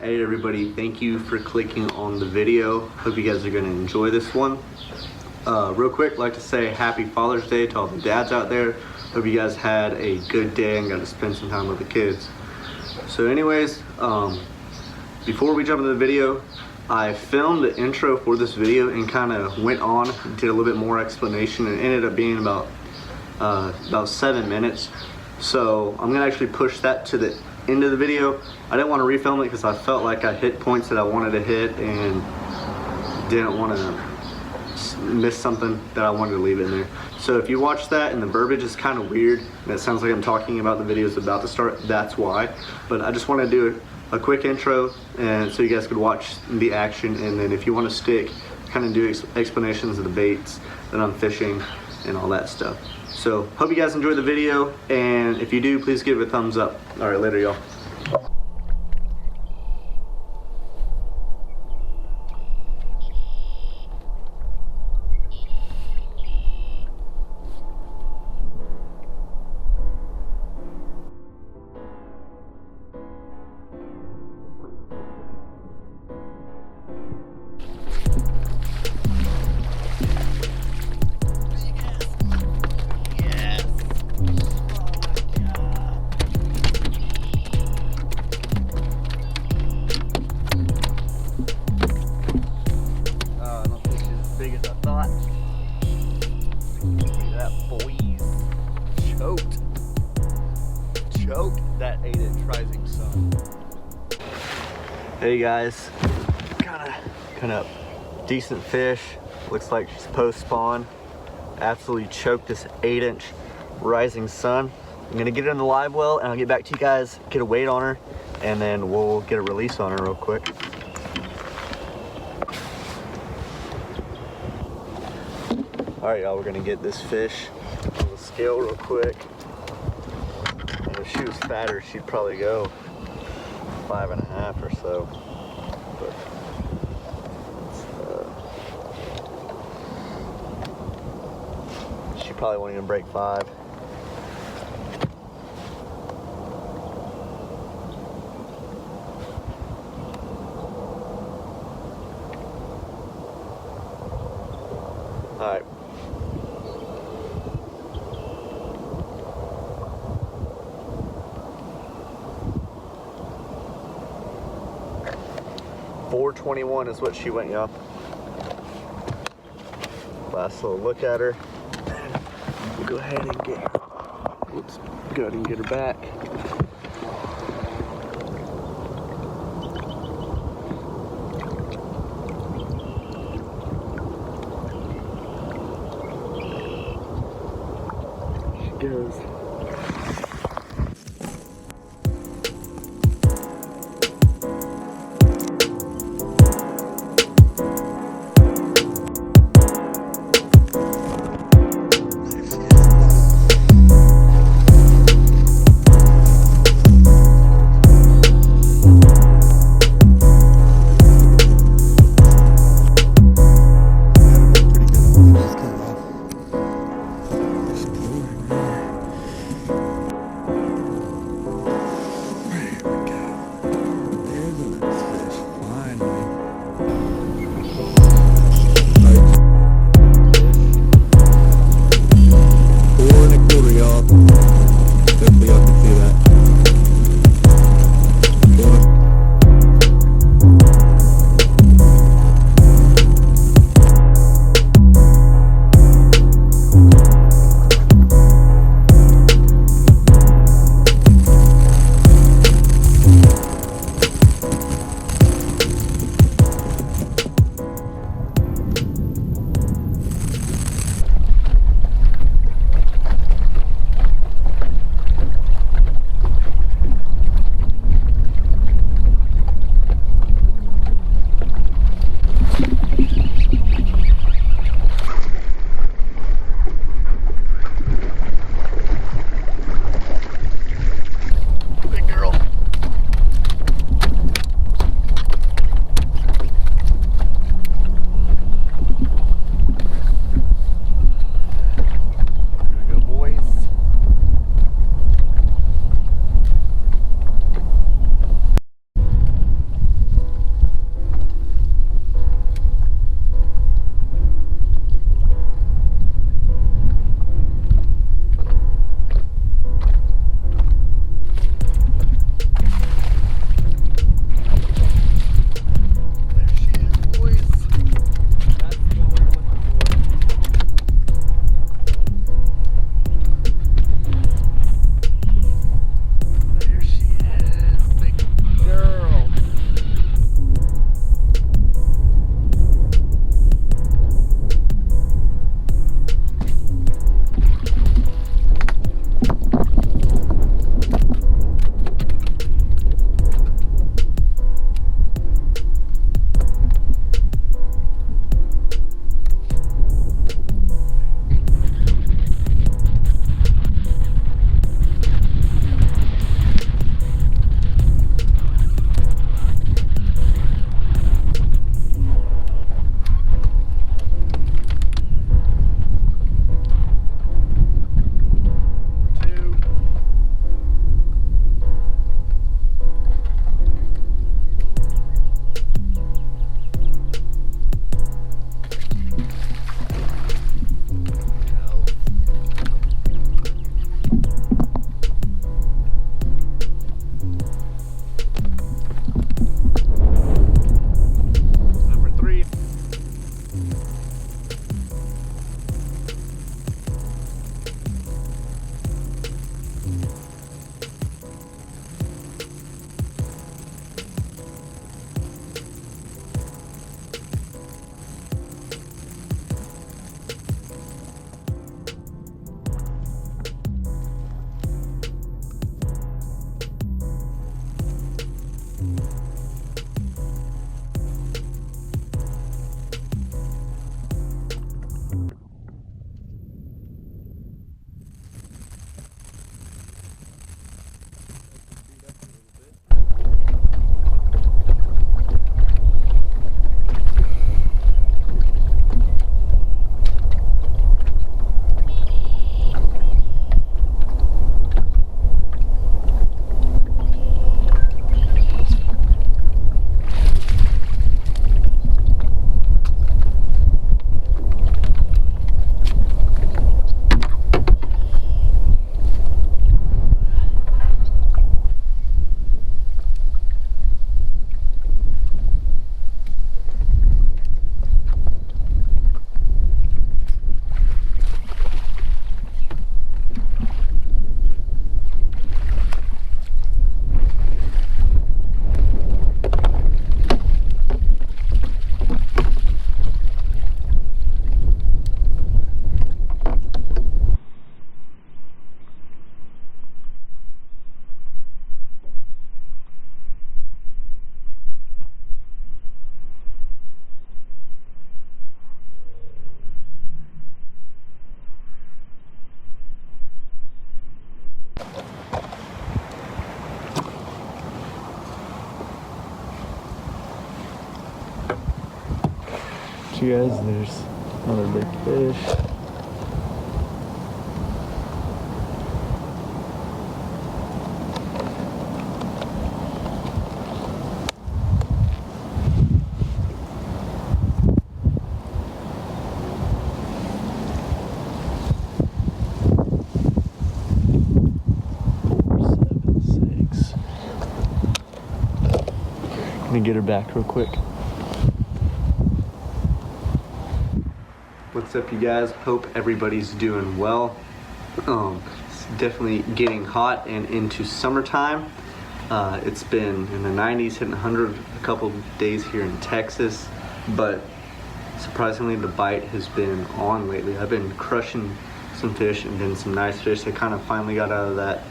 Hey everybody, thank you for clicking on the video. Hope you guys are going to enjoy this one. Real quick, I'd like to say happy Father's Day to all the dads out there. Hope you guys had a good day and got to spend some time with the kids. So anyways, before we jump into the video, I filmed the intro for this video and kind of went on, did a little bit more explanation, and it ended up being about 7 minutes. So I'm gonna actually push that to the end of the video. I didn't want to refilm it because I felt like I hit points that I wanted to hit and didn't want to miss something that I wanted to leave in there. So if you watch that and the verbiage is kind of weird and it sounds like I'm talking about the videos about to start, that's why. But I just want to do a quick intro and so you guys could watch the action, and then if you want to stick, kind of do explanations of the baits that I'm fishing and all that stuff. So hope you guys enjoy the video, and if you do, please give it a thumbs up. All right, later y'all. That 8-inch rising sun. Hey guys, kind of decent fish. Looks like she's post spawn. Absolutely choked this 8-inch rising sun. I'm gonna get her in the live well and I'll get back to you guys, get a weight on her, and then we'll get a release on her real quick. All right, y'all, we're gonna get this fish on the scale real quick. If she was fatter, she'd probably go 5.5 or so. But she probably won't even break 5. All right. $4.21 is what she went, y'all. Last little look at her. We'll go ahead and get her. Whoops. Go ahead and get her back. She goes. you guys, there's another big fish. Let me get her back real quick. What's up, you guys? Hope everybody's doing well. It's definitely getting hot and into summertime. It's been in the 90s, hitting 100 a couple days here in Texas, but surprisingly the bite has been on lately. I've been crushing some fish and then some nice fish. They kind of finally got out of that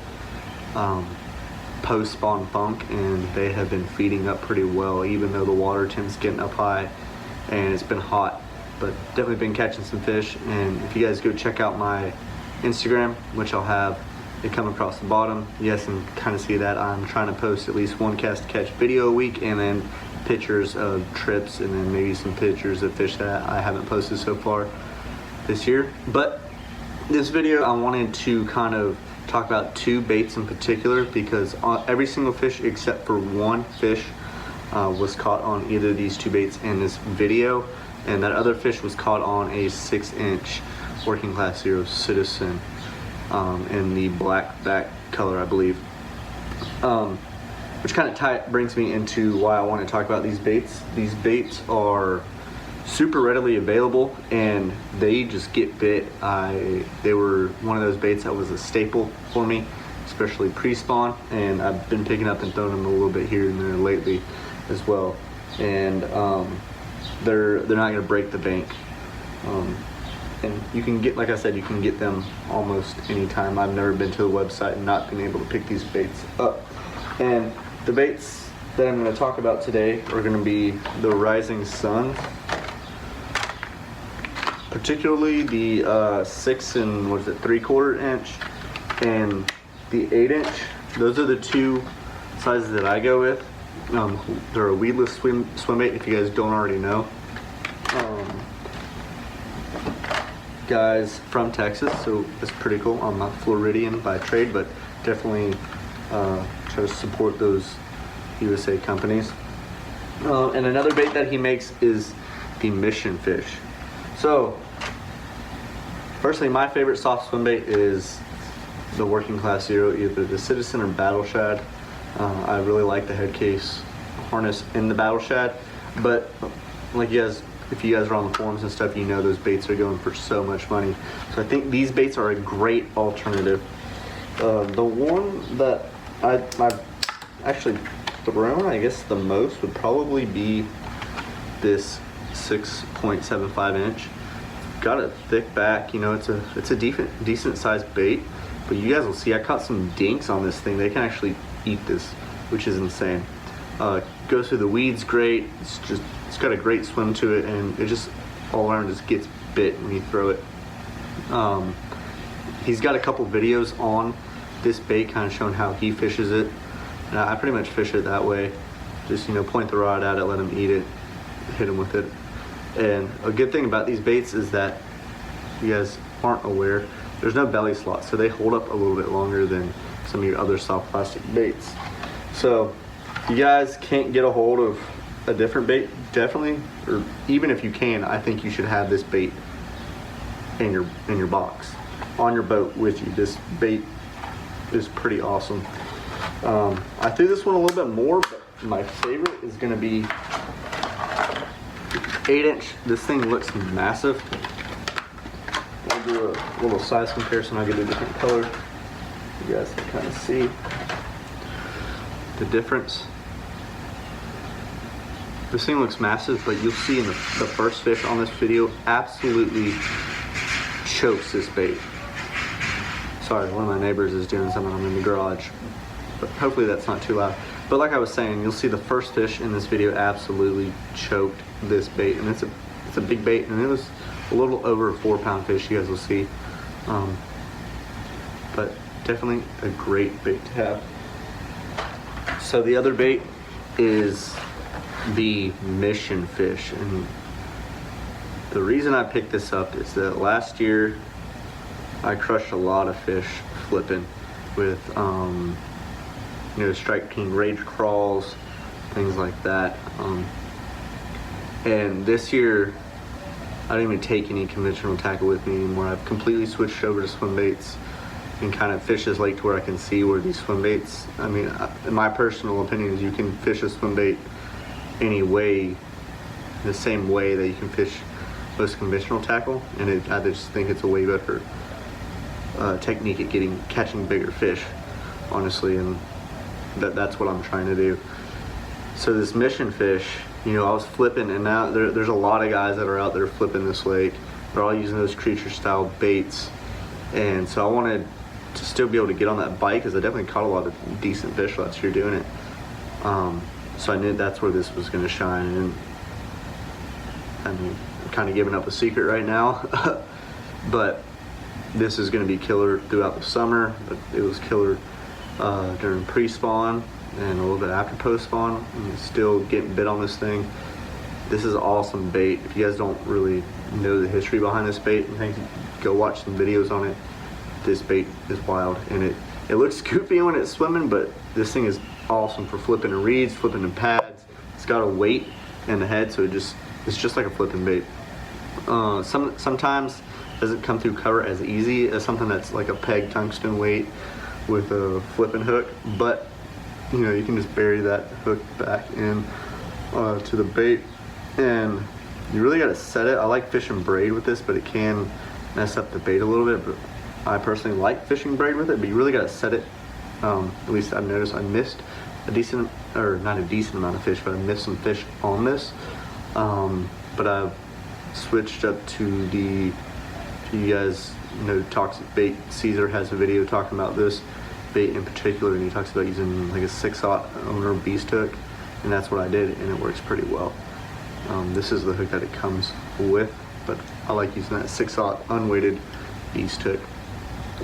post-spawn funk, and they have been feeding up pretty well, even though the water temp's getting up high and it's been hot. But definitely been catching some fish. And if you guys go check out my Instagram, which I'll have it come across the bottom, yes, and kind of see that I'm trying to post at least one cast to catch video a week, and then pictures of trips, and then maybe some pictures of fish that I haven't posted so far this year. But this video, I wanted to kind of talk about two baits in particular, because every single fish except for one fish was caught on either of these two baits in this video, and that other fish was caught on a 6-inch working class zero Citizen in the black back color, I believe, which kind of brings me into why I want to talk about these baits. These baits are super readily available and they just get bit. They were one of those baits that was a staple for me, especially pre-spawn, and I've been picking up and throwing them a little bit here and there lately as well. And they're not going to break the bank. And you can get, like I said, you can get them almost anytime. I've never been to the website and not been able to pick these baits up. And the baits that I'm going to talk about today are going to be the Rising Sun, particularly the 6 and 3/4 inch and the 8-inch. Those are the two sizes that I go with. They're a weedless swim bait, if you guys don't already know. Guys from Texas, so it's pretty cool. I'm not Floridian by trade, but definitely try to support those USA companies. And another bait that he makes is the Mission Fish. So, personally, my favorite soft swim bait is the working class zero, either the Citizen or Battle Shad. I really like the head case harness in the Battle Shad, but like you guys, if you guys are on the forums and stuff, you know those baits are going for so much money. So I think these baits are a great alternative. The one that I've actually thrown, I guess, the most would probably be this 6.75 inch. Got a thick back, you know, it's a decent sized bait, but you guys will see I caught some dinks on this thing. They can actually eat this, which is insane. Goes through the weeds great. It's got a great swim to it, and it just all around just gets bit when you throw it. He's got a couple videos on this bait kind of showing how he fishes it, and I pretty much fish it that way. Just, you know, point the rod at it, let him eat it, hit him with it. And a good thing about these baits is that, if you guys aren't aware, there's no belly slot, so they hold up a little bit longer than some of your other soft plastic baits. So if you guys can't get a hold of a different bait, definitely, or even if you can, I think you should have this bait in your box, on your boat with you. This bait is pretty awesome. I threw this one a little bit more, but my favorite is going to be 8-inch. This thing looks massive. I'll do a little size comparison. I'll get a different color. You guys can kind of see the difference. This thing looks massive, but you'll see in the first fish on this video absolutely chokes this bait. Sorry, one of my neighbors is doing something. I'm in the garage, but hopefully that's not too loud. But like I was saying, you'll see the first fish in this video absolutely choked this bait, and it's a big bait, and it was a little over a 4-pound fish. You guys will see, but definitely a great bait to have. So the other bait is the Mission Fish, and The reason I picked this up is that last year I crushed a lot of fish flipping with Strike King rage crawls, things like that. And this year I don't even take any conventional tackle with me anymore. I've completely switched over to swim baits and kind of fish this lake to where I can see where these swim baits, I mean, in my personal opinion, is you can fish a swim bait any way, the same way that you can fish most conventional tackle, and I just think it's a way better technique at catching bigger fish, honestly, and that's what I'm trying to do. So this mission fish, I was flipping, and now there's a lot of guys that are out there flipping this lake. They're all using those creature style baits, and so I wanted to still be able to get on that bite because I definitely caught a lot of decent fish last year doing it. So I knew that's where this was going to shine, and I mean, I'm kind of giving up a secret right now, but this is going to be killer throughout the summer. It was killer during pre-spawn and a little bit after post-spawn. I'm still getting bit on this thing. This is awesome bait. If you guys don't really know the history behind this bait, I think go watch some videos on it. This bait is wild, and it looks goofy when it's swimming, but this thing is awesome for flipping in reeds, flipping in pads. It's got a weight in the head, so it's just like a flipping bait. Sometimes it doesn't come through cover as easy as something that's like a peg tungsten weight with a flipping hook, but you can just bury that hook back in to the bait, and you really got to set it. I like fishing braid with this, but it can mess up the bait a little bit, but I personally like fishing braid with it, but you really got to set it. At least I've noticed I missed a decent, or not a decent amount of fish, but I missed some fish on this. But I've switched up to the, if you guys know Toxic Bait, Caesar has a video talking about this bait in particular, and he talks about using like a 6/0 owner beast hook, and that's what I did, and it works pretty well. This is the hook that it comes with, but I like using that 6/0 unweighted beast hook.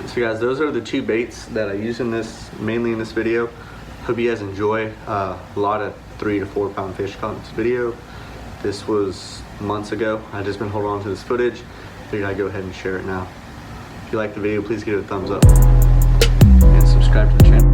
So guys, those are the two baits that I use mainly in this video. Hope you guys enjoy. A lot of 3 to 4 pound fish caught in this video. This was months ago. I've just been holding on to this footage. Figured I'd go ahead and share it now. If you like the video, please give it a thumbs up and subscribe to the channel.